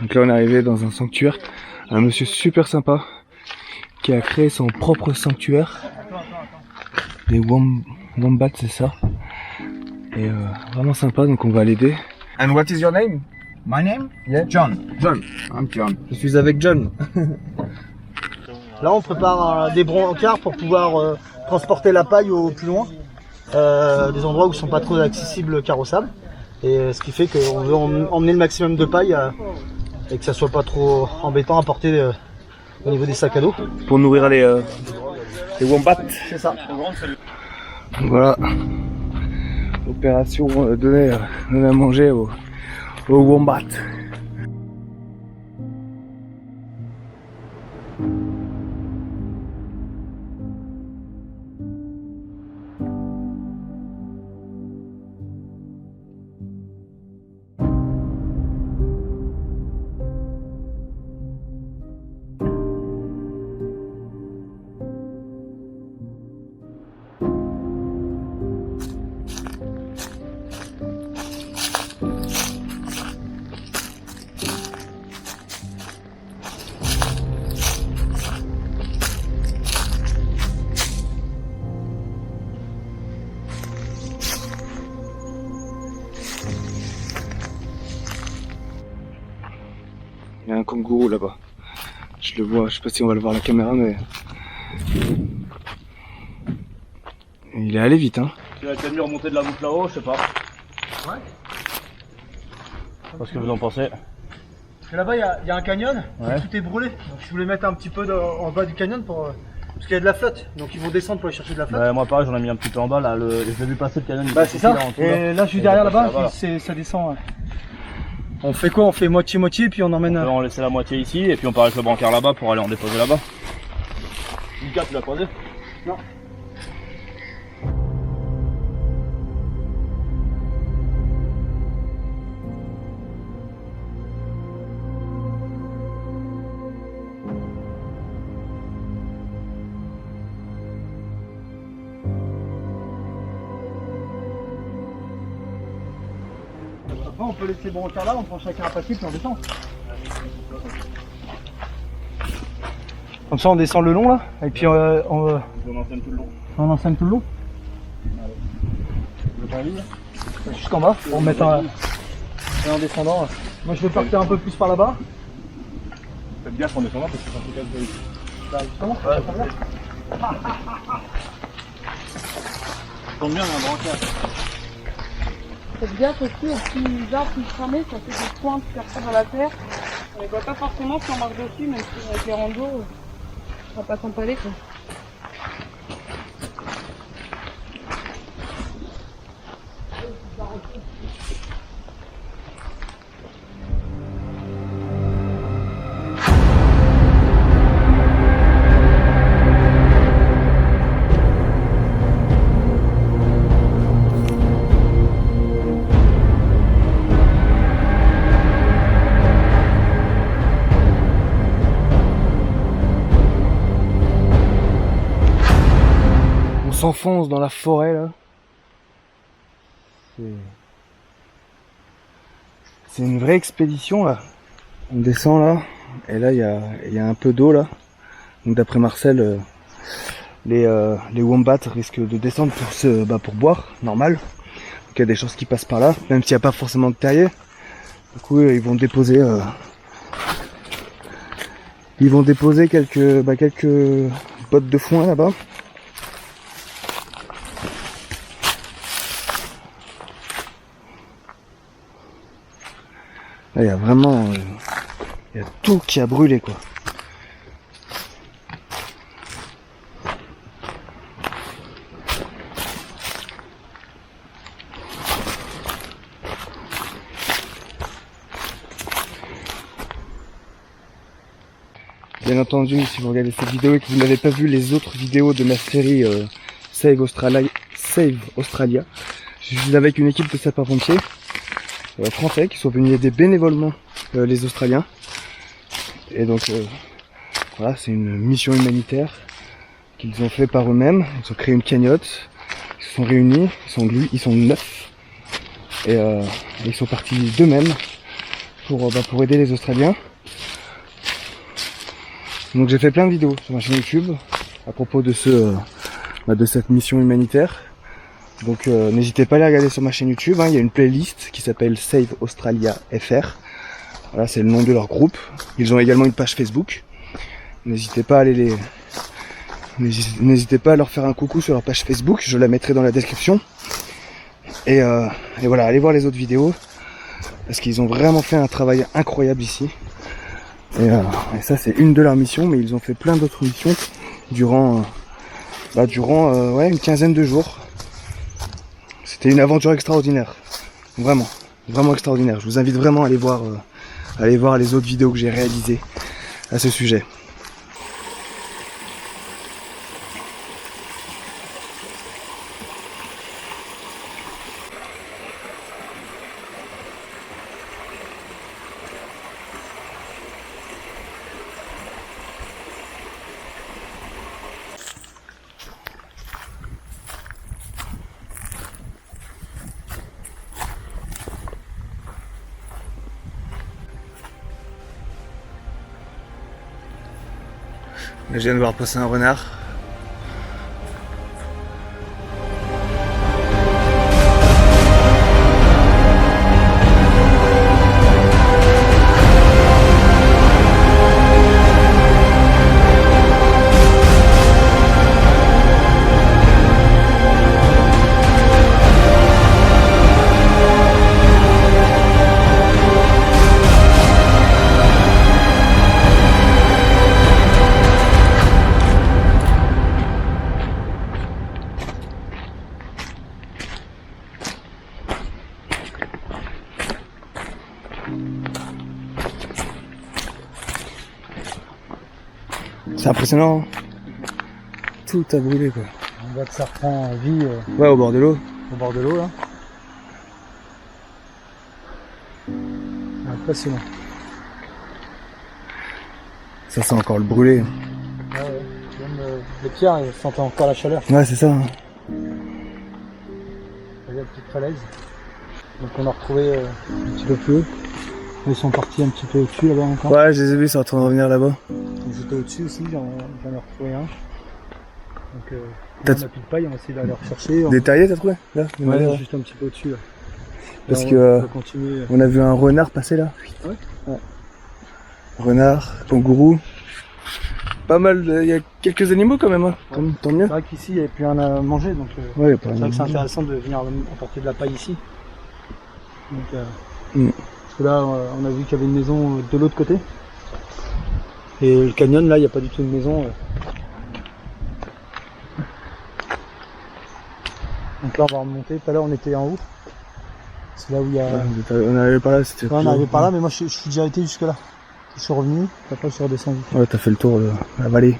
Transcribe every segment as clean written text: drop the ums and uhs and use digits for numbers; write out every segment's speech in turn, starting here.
Donc là on est arrivé dans un sanctuaire, un monsieur super sympa qui a créé son propre sanctuaire. Des wombats, c'est ça. Et vraiment sympa, donc on va l'aider. And what is your name? My name? Yeah. John. John. I'm John. Je suis avec John. Là on prépare des brancards pour pouvoir transporter la paille au plus loin. Des endroits où ils sont pas trop accessibles carrossables. Et ce qui fait qu'on veut emmener le maximum de paille et que ça soit pas trop embêtant à porter au niveau des sacs à dos. Pour nourrir les wombats. C'est ça. Donc voilà. Opération donner à manger aux wombats. Il y a un kangourou là-bas. Je le vois, je sais pas si on va le voir à la caméra, mais il est allé vite, hein. Tu vas peut-être mieux remonter de la boucle là-haut, je sais pas. Ouais. Qu'est-ce que vous en pensez? Parce que là-bas il y a un canyon, ouais. Tout est brûlé. Donc je voulais mettre un petit peu en bas du canyon parce qu'il y a de la flotte. Donc ils vont descendre pour aller chercher de la flotte. Ouais, moi pareil, j'en ai mis un petit peu en bas là. Je l'ai vu passer le canyon. Bah c'est ça. Là, en dessous, et là juste derrière là-bas, ça descend. On fait quoi? On fait moitié-moitié puis on emmène. On peut en laisser la moitié ici et puis on part avec le brancard là-bas pour aller en déposer là-bas. Lucas, tu l'as posé? Non. Après on peut laisser le brancard là, on prend chacun un papier puis on descend. Comme ça on descend le long là, et puis On enseigne tout le long. on enseigne tout le long. Jusqu'en bas, pour mettre un... Et en descendant, moi je vais partir un peu plus par là-bas. Faites gaffe en descendant parce que ça fait casse de vite. Bah justement, Ça tombe bien, il y a un brancard. Faites gaffe aussi aux petits arbres qui cramés, ça fait des pointes qui restent dans la terre. On les voit pas forcément si on marche dessus, même si avec les randos, on va pas s'empaler quoi. On s'enfonce dans la forêt là. C'est une vraie expédition là. On descend là, et là il y a un peu d'eau là. Donc d'après Marcel, les wombats risquent de descendre pour boire, normal. Donc il y a des chances qui passent par là, même s'il n'y a pas forcément de terrier. Du coup ils vont déposer quelques bottes de foin là-bas. Là, il y a vraiment, il y a tout qui a brûlé quoi. Bien entendu, si vous regardez cette vidéo et que vous n'avez pas vu les autres vidéos de ma série Save Australia, je suis avec une équipe de sapeurs-pompiers français qui sont venus aider bénévolement les Australiens. Et donc voilà, c'est une mission humanitaire qu'ils ont fait par eux-mêmes. Ils ont créé une cagnotte, ils se sont réunis, ils sont 9 et ils sont partis d'eux-mêmes pour aider les Australiens. Donc j'ai fait plein de vidéos sur ma chaîne YouTube à propos de de cette mission humanitaire. Donc n'hésitez pas à les regarder sur ma chaîne YouTube, hein. Il y a une playlist qui s'appelle Save Australia FR. Voilà, c'est le nom de leur groupe. Ils ont également une page Facebook. N'hésitez pas à n'hésitez pas à leur faire un coucou sur leur page Facebook, je la mettrai dans la description. Et voilà, allez voir les autres vidéos parce qu'ils ont vraiment fait un travail incroyable ici. Et ça c'est une de leurs missions, mais ils ont fait plein d'autres missions durant une quinzaine de jours. C'était une aventure extraordinaire, vraiment extraordinaire. Je vous invite vraiment à aller voir les autres vidéos que j'ai réalisées à ce sujet. Là, je viens de voir passer un renard. C'est impressionnant, tout a brûlé quoi. On voit que ça reprend vie Ouais, au bord de l'eau. au bord de l'eau là. Impressionnant. Ça sent encore le brûlé. Ouais, ouais. Même les pierres, elles sentent encore la chaleur. Ouais, c'est ça. Hein. Il y a une petite falaise. Donc on a retrouvé un petit peu plus haut. Ils sont partis un petit peu au-dessus là-bas encore. Ouais, je les ai vus, ils sont en train de revenir là-bas. Ils étaient au-dessus aussi, j'en ai retrouvé un. Donc là, T'as- on a plus de paille, on va essayer d'aller rechercher. Des terriers, t'as trouvé là, Ouais, juste un petit peu au-dessus là. Parce Là, que on va continuer. on a vu un renard passer là. Ouais. Renard, kangourou. Pas mal, il y a quelques animaux quand même, hein. Tant mieux. C'est vrai qu'ici il n'y avait plus rien à manger, donc Ouais, pas c'est vrai que c'est intéressant de venir apporter de la paille ici. Donc, parce que là on a vu qu'il y avait une maison de l'autre côté. Et le canyon là il n'y a pas du tout de maison. Donc là on va remonter, tout à l'heure on était en haut. C'est là où il y a... On est arrivé par là, c'était... Ouais, on est arrivé par là, mais moi je suis déjà été jusque là. Je suis revenu, après je suis redescendu. Ouais, t'as fait le tour de la vallée.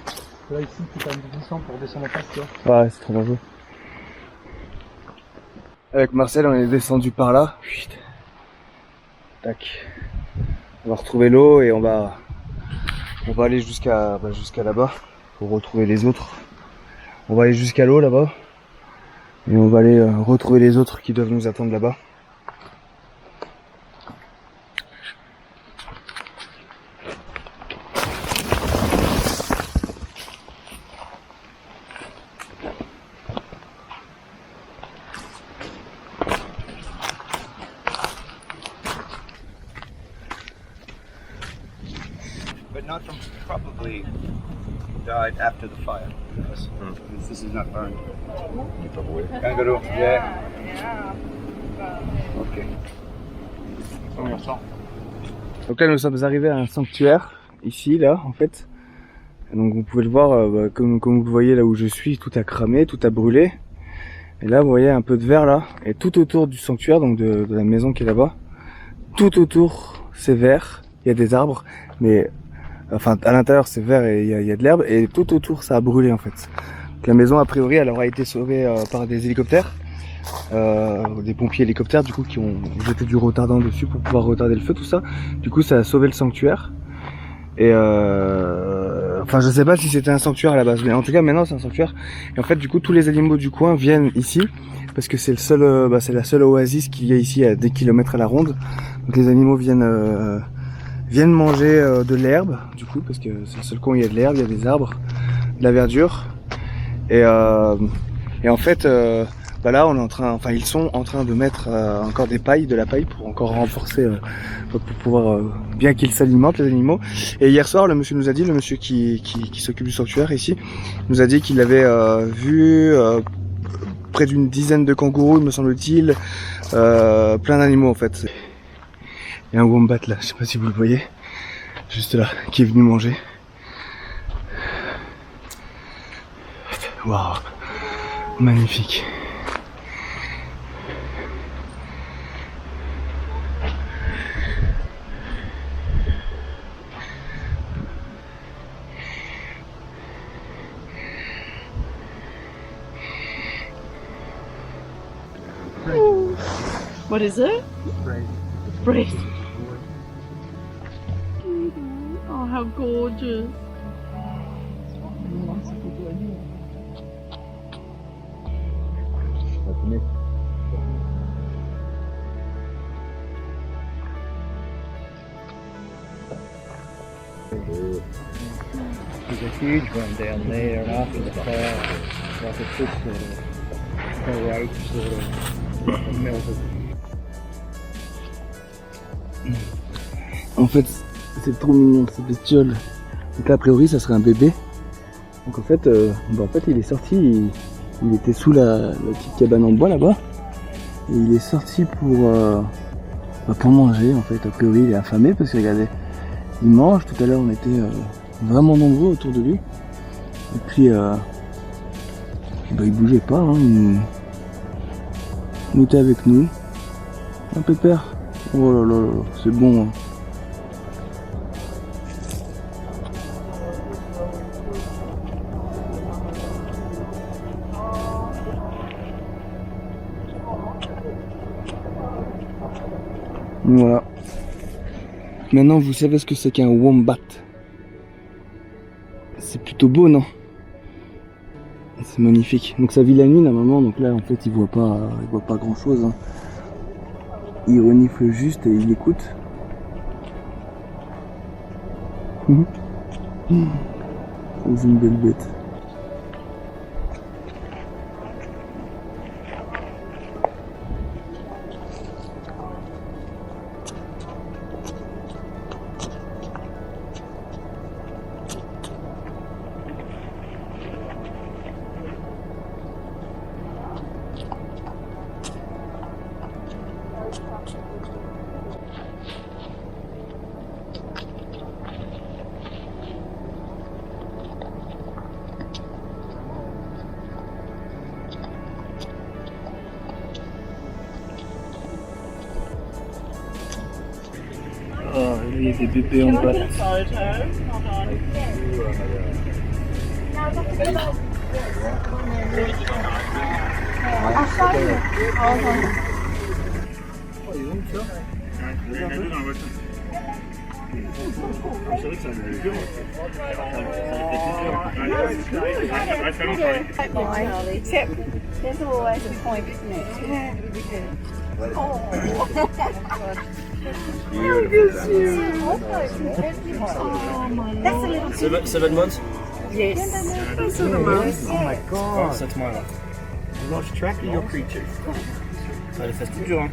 Là ici c'est quand même glissant pour descendre en face, tu vois. Ouais, c'est trop dangereux. Avec Marcel, on est descendu par là. Putain. Tac. On va retrouver l'eau et on va aller jusqu'à là-bas pour retrouver les autres. On va aller jusqu'à l'eau là-bas et on va aller retrouver les autres qui doivent nous attendre là-bas. But not from probably died after the fire. Yes. Because this is not burned. Kangaroo. Yeah. Okay. Combien de temps? Donc là nous sommes arrivés à un sanctuaire, ici, là, en fait. Donc vous pouvez le voir, comme vous le voyez là où je suis, tout a cramé, tout a brûlé. Et là vous voyez un peu de verre là, et tout autour du sanctuaire, donc de la maison qui est là-bas, tout autour c'est vert, il y a des arbres, mais enfin à l'intérieur c'est vert et il y a de l'herbe, et tout autour ça a brûlé en fait. Donc, la maison a priori elle aura été sauvée par des hélicoptères, des pompiers hélicoptères du coup qui ont jeté du retardant dessus pour pouvoir retarder le feu, tout ça. Du coup ça a sauvé le sanctuaire. Et enfin je sais pas si c'était un sanctuaire à la base, mais en tout cas maintenant c'est un sanctuaire. Et en fait du coup tous les animaux du coin viennent ici parce que c'est le seul, c'est la seule oasis qu'il y a ici à des kilomètres à la ronde. Donc les animaux viennent manger de l'herbe du coup parce que c'est le seul coin où il y a de l'herbe, il y a des arbres, de la verdure. Et en fait là on est en train, enfin ils sont en train de mettre encore de la paille pour encore renforcer, pour pouvoir bien qu'ils s'alimentent les animaux. Et hier soir le monsieur nous a dit, le monsieur qui s'occupe du sanctuaire ici, nous a dit qu'il avait vu près d'une dizaine de kangourous me semble-t-il, plein d'animaux en fait. Il y a un wombat là, je sais pas si vous le voyez, juste là, qui est venu manger. Waouh, magnifique. What is it? Braid. Oh, how gorgeous. There's a huge one down there, and after the fire, like a foot sort of, a rope sort of melted. En fait, c'est trop mignon cette bestiole. Donc là, a priori, ça serait un bébé. Donc en fait, il est sorti. Il était sous la petite cabane en bois là-bas. Et il est sorti pour manger. En fait, a priori, il est affamé parce que regardez, il mange. Tout à l'heure, on était vraiment nombreux autour de lui. Et puis, il bougeait pas. Hein. Il était avec nous. Un pépère. Oh là là là, c'est bon. Hein. Voilà. Maintenant vous savez ce que c'est qu'un wombat. C'est plutôt beau, non? C'est magnifique. Donc ça vit la nuit normalement, donc là en fait il voit pas grand chose. Hein. Il renifle juste et il écoute. C'est une belle bête. Oh, il y a des bébés en bas. Except there's always a point, isn't it? Oh, that's a little 7 months? yes. That's a mouse. Oh my god, 7 mois là. you lost track of your creatures. Ça les fait tout dur hein.